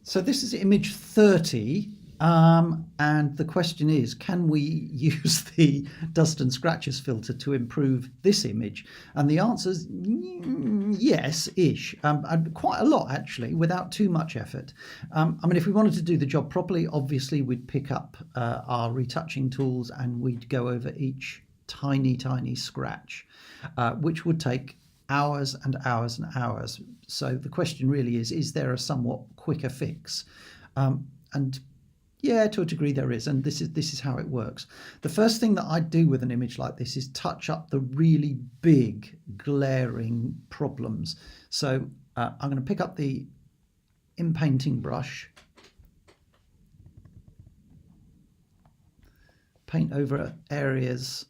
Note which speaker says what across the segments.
Speaker 1: So this is image 30, and the question is, can we use the dust and scratches filter to improve this image? And the answer is yes-ish, and quite a lot actually, without too much effort. I mean, if we wanted to do the job properly, obviously we'd pick up our retouching tools and we'd go over each tiny scratch, which would take hours and hours and hours. So the question really is there a somewhat quicker fix? And yeah, to a degree there is, and this is how it works. The first thing that I do with an image like this is touch up the really big glaring problems. So I'm going to pick up the inpainting brush, paint over areas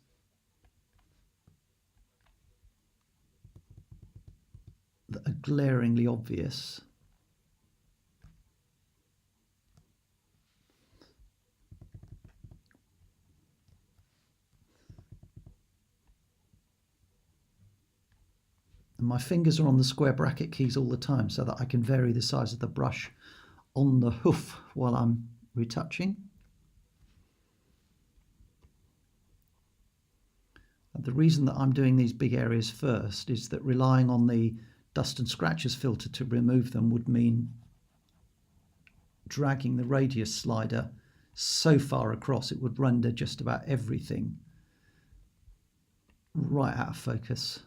Speaker 1: that are glaringly obvious. And my fingers are on the square bracket keys all the time so that I can vary the size of the brush on the hoof while I'm retouching. And the reason that I'm doing these big areas first is that relying on the dust and scratches filter to remove them would mean dragging the radius slider so far across it would render just about everything right out of focus.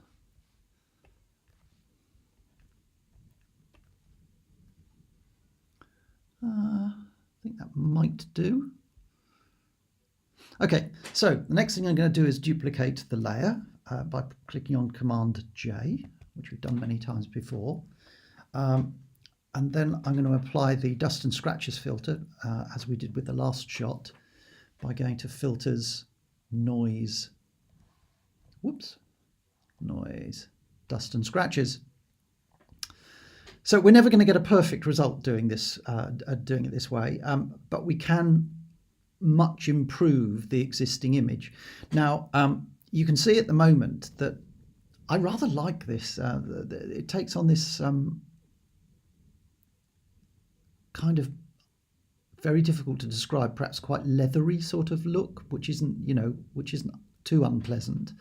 Speaker 1: I think that might do. Okay, so the next thing I'm going to do is duplicate the layer by clicking on Command J, which we've done many times before. And then I'm going to apply the dust and scratches filter, as we did with the last shot, by going to Filters, Noise, Noise, Dust and Scratches. So we're never going to get a perfect result doing this, doing it this way, but we can much improve the existing image. Now, you can see at the moment that I rather like this. It takes on this kind of very difficult to describe, perhaps quite leathery sort of look, which isn't, which isn't too unpleasant.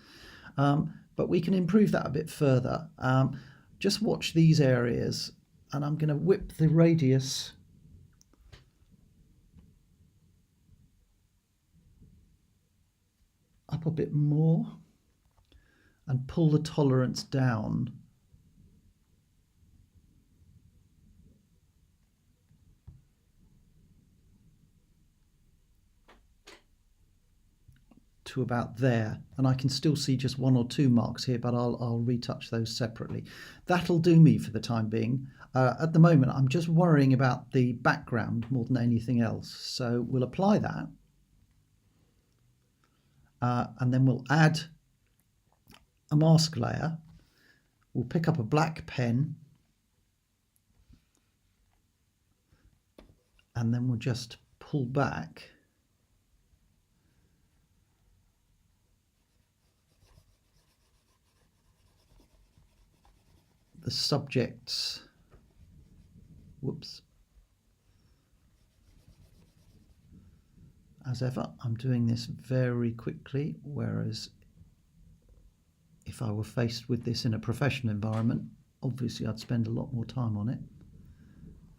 Speaker 1: But we can improve that a bit further. Just watch these areas, and I'm going to whip the radius up a bit more and pull the tolerance down to about there, and I can still see just one or two marks here, but I'll retouch those separately. That'll do me for the time being. At the moment I'm just worrying about the background more than anything else, so we'll apply that, and then we'll add a mask layer. We'll pick up a black pen, and then we'll just pull back the subjects. As ever, I'm doing this very quickly, whereas if I were faced with this in a professional environment, obviously I'd spend a lot more time on it.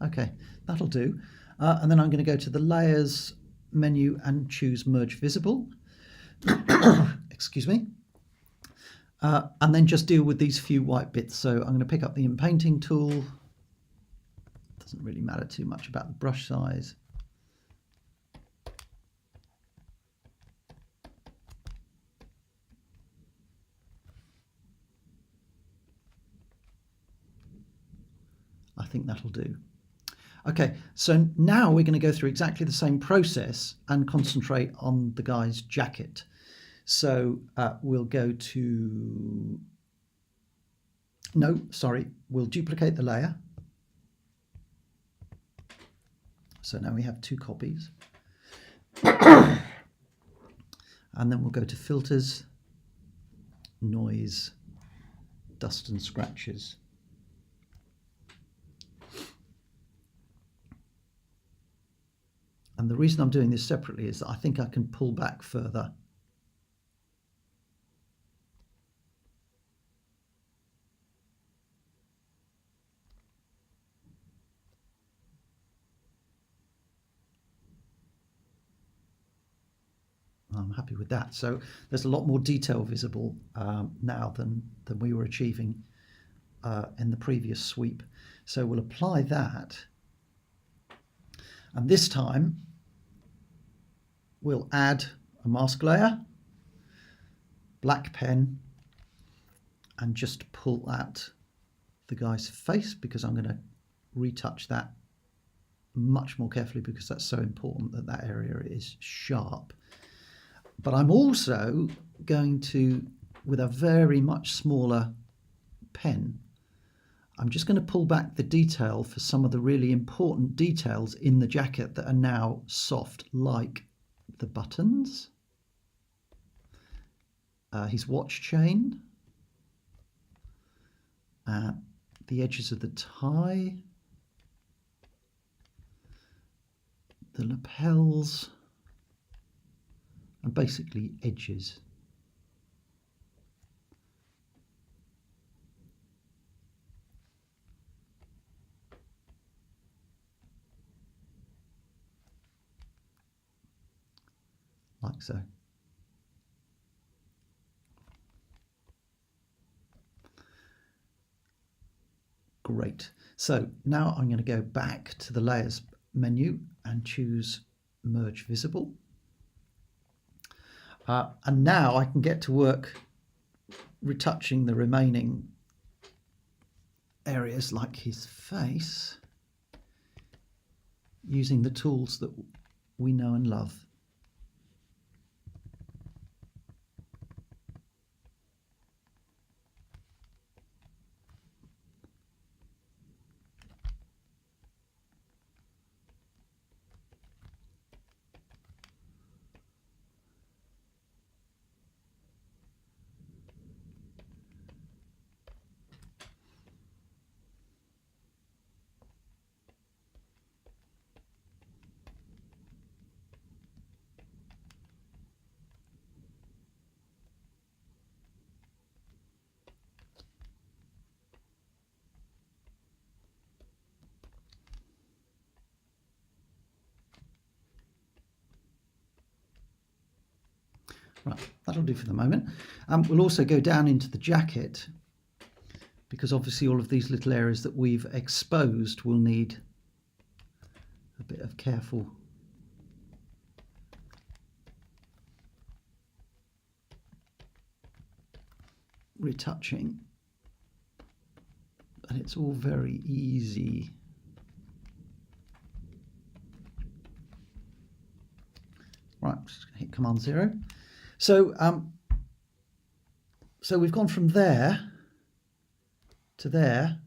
Speaker 1: Okay, that'll do. And then I'm going to go to the Layers menu and choose Merge Visible. Excuse me. And then just deal with these few white bits. So I'm going to pick up the inpainting tool. Doesn't really matter too much about the brush size. I think that'll do. Okay, so now we're going to go through exactly the same process and concentrate on the guy's jacket. So we'll go to, we'll duplicate the layer. So now we have two copies. And then we'll go to Filters, Noise, Dust and Scratches. And the reason I'm doing this separately is that I think I can pull back further. I'm happy with that. So there's a lot more detail visible now than we were achieving in the previous sweep. So we'll apply that. And this time we'll add a mask layer, black pen, and just pull out the guy's face, because I'm going to retouch that much more carefully, because that's so important that that area is sharp. But I'm also going to, with a very much smaller pen, I'm just going to pull back the detail for some of the really important details in the jacket that are now soft, like the buttons, his watch chain, the edges of the tie, the lapels, and basically edges. Like so. Great. So now I'm going to go back to the layers menu and choose merge visible. And now I can get to work retouching the remaining areas like his face using the tools that we know and love. Right, that'll do for the moment. We'll also go down into the jacket, because obviously all of these little areas that we've exposed will need a bit of careful retouching, and it's all very easy. Right, just going to hit Command 0. So, so we've gone from there to there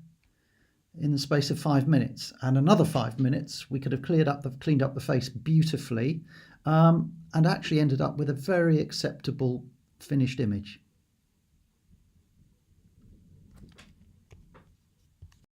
Speaker 1: in the space of 5 minutes, and another 5 minutes we could have cleaned up the face beautifully, and actually ended up with a very acceptable finished image.